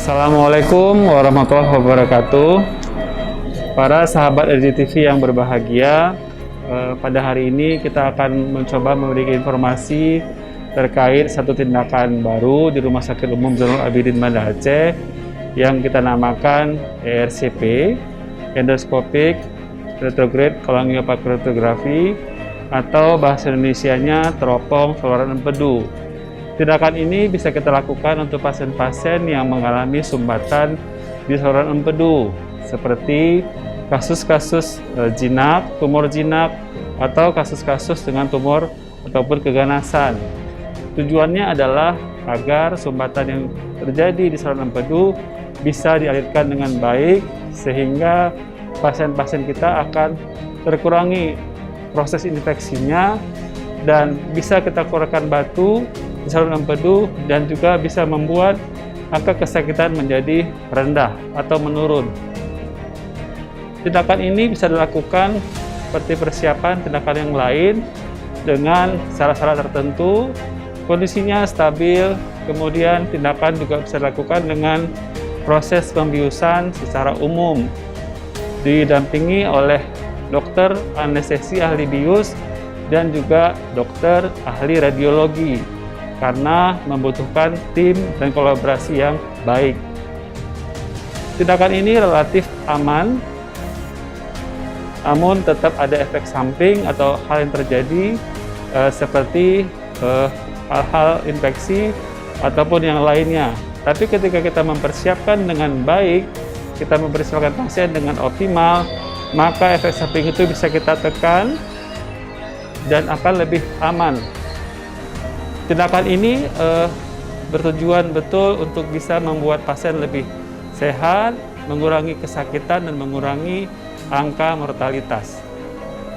Assalamualaikum warahmatullahi wabarakatuh. Para sahabat RJTV yang berbahagia, pada hari ini kita akan mencoba memberikan informasi terkait satu tindakan baru di Rumah Sakit Umum Zainul Abidin Banda Aceh yang kita namakan ERCP, Endoscopic Retrograde Cholangiopancreatography, atau bahasa Indonesianya teropong saluran empedu. Tindakan ini bisa kita lakukan untuk pasien-pasien yang mengalami sumbatan di saluran empedu, seperti kasus-kasus jinak, tumor jinak, atau kasus-kasus dengan tumor ataupun keganasan. Tujuannya adalah agar sumbatan yang terjadi di saluran empedu bisa dialirkan dengan baik, sehingga pasien-pasien kita akan terkurangi proses infeksinya dan bisa kita kurangkan batu di saluran empedu, dan juga bisa membuat angka kesakitan menjadi rendah atau menurun. Tindakan ini bisa dilakukan seperti persiapan tindakan yang lain dengan syarat-syarat tertentu, kondisinya stabil, kemudian tindakan juga bisa dilakukan dengan proses pembiusan secara umum, didampingi oleh dokter anestesi ahli bius dan juga dokter ahli radiologi, karena membutuhkan tim dan kolaborasi yang baik. Tindakan ini relatif aman, namun tetap ada efek samping atau hal yang terjadi seperti hal-hal infeksi ataupun yang lainnya. Tapi ketika kita mempersiapkan dengan baik, kita mempersiapkan pasien dengan optimal, maka efek samping itu bisa kita tekan dan akan lebih aman. Tindakan ini bertujuan betul untuk bisa membuat pasien lebih sehat, mengurangi kesakitan, dan mengurangi angka mortalitas.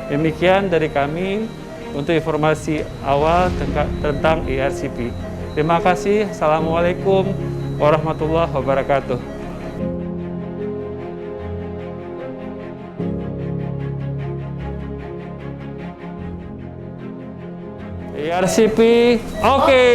Demikian dari kami untuk informasi awal tentang ERCP. Terima kasih. Assalamualaikum warahmatullahi wabarakatuh. ERCP, oke.